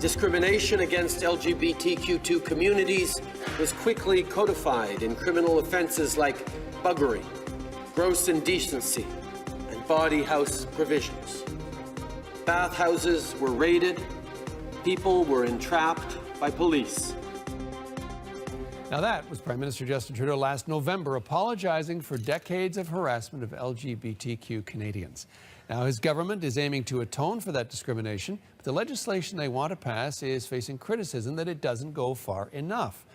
Discrimination against LGBTQ2 communities was quickly codified in criminal offenses like buggery, gross indecency, and body house provisions. Bathhouses were raided, people were entrapped by police. Now that was Prime Minister Justin Trudeau last November apologizing for decades of harassment of LGBTQ Canadians. Now his government is aiming to atone for that discrimination, but the legislation they want to pass is facing criticism that it doesn't go far enough.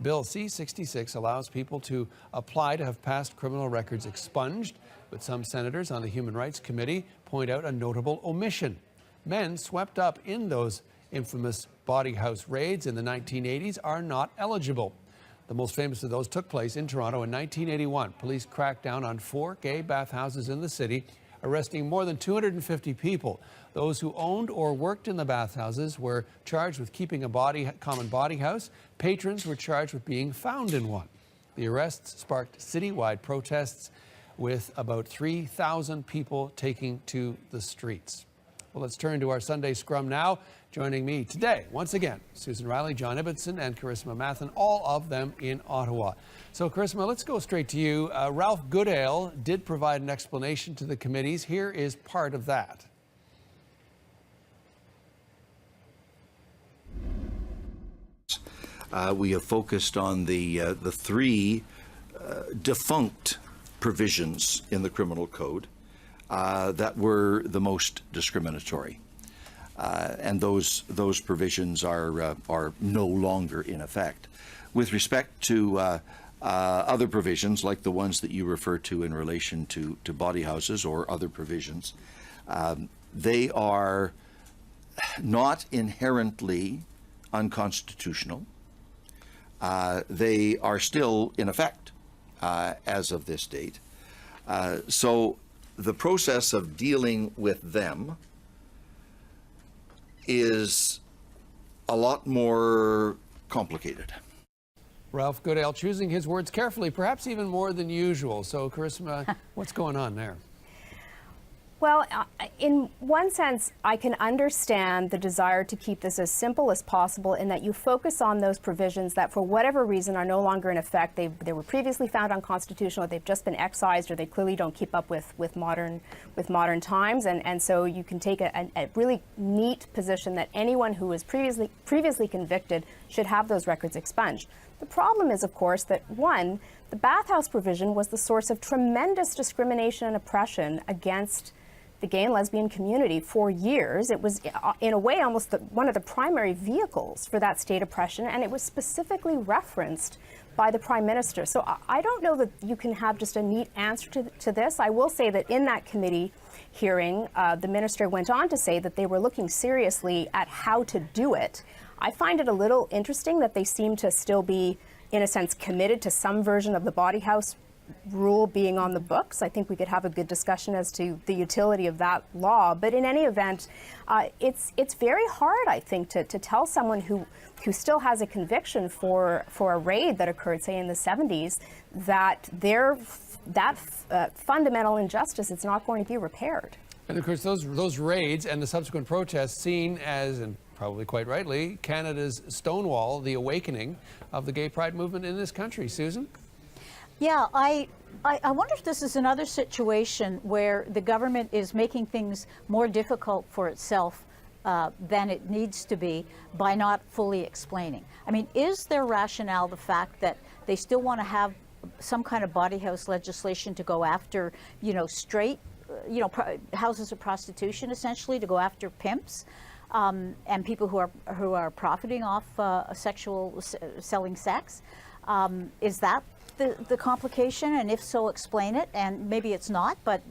Bill C-66 allows people to apply to have past criminal records expunged, but some senators on the Human Rights Committee point out a notable omission. Men swept up in those infamous body house raids in the 1980s are not eligible. The most famous of those took place in Toronto in 1981. Police cracked down on 4 gay bathhouses in the city, arresting more than 250 people. Those who owned or worked in the bathhouses were charged with keeping a common body house. Patrons were charged with being found in one. The arrests sparked citywide protests, with about 3,000 people taking to the streets. Well, let's turn to our Sunday Scrum now. Joining me today, once again, Susan Riley, John Ibbotson, and Charisma Mathen, all of them in Ottawa. So, Charisma, let's go straight to you. Ralph Goodale did provide an explanation to the committees. Here is part of that. We have focused on the three defunct provisions in the criminal code that were the most discriminatory. And those provisions are no longer in effect. With respect to other provisions, like the ones that you refer to in relation to body houses or other provisions, they are not inherently unconstitutional. They are still in effect as of this date. So the process of dealing with them is a lot more complicated. Ralph Goodale choosing his words carefully, perhaps even more than usual. So, Charisma, what's going on there? Well, in one sense, I can understand the desire to keep this as simple as possible in that you focus on those provisions that for whatever reason are no longer in effect. They were previously found unconstitutional, they've just been excised, or they clearly don't keep up with modern times. And so you can take a really neat position that anyone who was previously convicted should have those records expunged. The problem is, of course, that one, the bathhouse provision was the source of tremendous discrimination and oppression against the gay and lesbian community for years. It was, in a way, almost one of the primary vehicles for that state oppression, and it was specifically referenced by the Prime Minister. So I don't know that you can have just a neat answer to this. I will say that in that committee hearing, the Minister went on to say that they were looking seriously at how to do it. I find it a little interesting that they seem to still be, in a sense, committed to some version of the body house rule being on the books. I think we could have a good discussion as to the utility of that law. But in any event, it's very hard, I think, to tell someone who still has a conviction for a raid that occurred, say, in the 70s, that that fundamental injustice is not going to be repaired. And of course, those raids and the subsequent protests seen as, and probably quite rightly, Canada's Stonewall, the awakening of the gay pride movement in this country. Susan? Yeah, I wonder if this is another situation where the government is making things more difficult for itself than it needs to be by not fully explaining. I mean, is their rationale the fact that they still want to have some kind of body house legislation to go after, straight, houses of prostitution, essentially, to go after pimps? And people who are profiting off selling sex? Is that the complication? And if so, explain it. And maybe it's not, but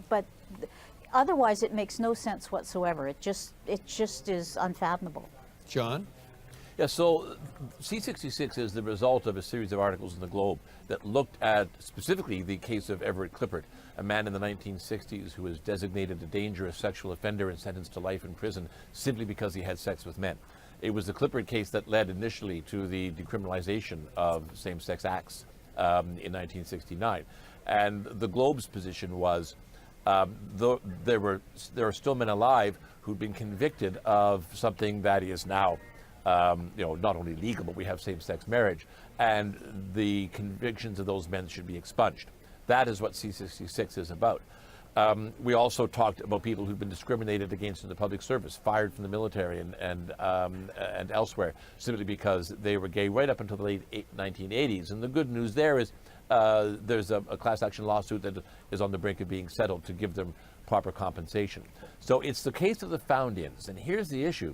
otherwise it makes no sense whatsoever. It just is unfathomable. John? Yeah, so C-66 is the result of a series of articles in the Globe that looked at specifically the case of Everett Clippard, a man in the 1960s who was designated a dangerous sexual offender and sentenced to life in prison simply because he had sex with men. It was the Clippard case that led initially to the decriminalization of same-sex acts in 1969. And the Globe's position was there are still men alive who'd been convicted of something that is now not only legal, but we have same-sex marriage, and the convictions of those men should be expunged. That is what C-66 is about. We also talked about people who've been discriminated against in the public service, fired from the military and elsewhere, simply because they were gay right up until the late 1980s. And the good news there is there's a class action lawsuit that is on the brink of being settled to give them proper compensation. So it's the case of the found-ins. And here's the issue.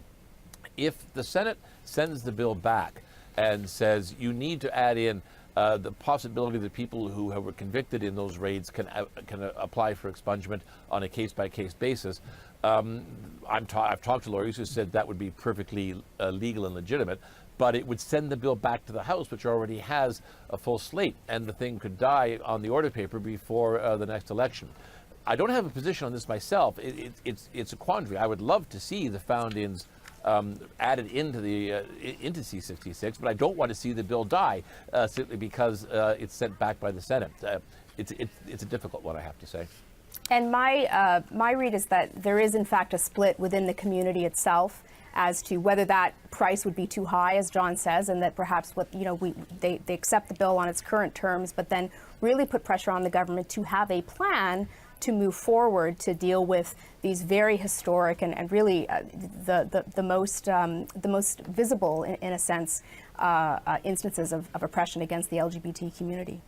If the Senate sends the bill back and says you need to add in the possibility that people who were convicted in those raids can apply for expungement on a case-by-case basis. I've talked to lawyers who said that would be perfectly legal and legitimate, but it would send the bill back to the House, which already has a full slate, and the thing could die on the order paper before the next election. I don't have a position on this myself. It's a quandary. I would love to see the found-ins added into into C-66, but I don't want to see the bill die simply because it's sent back by the Senate. It's a difficult one, I have to say. And my read is that there is, in fact, a split within the community itself as to whether that price would be too high, as John says, and that perhaps they accept the bill on its current terms, but then really put pressure on the government to have a plan to move forward to deal with these very historic and really the most visible, in a sense, instances of oppression against the LGBT community.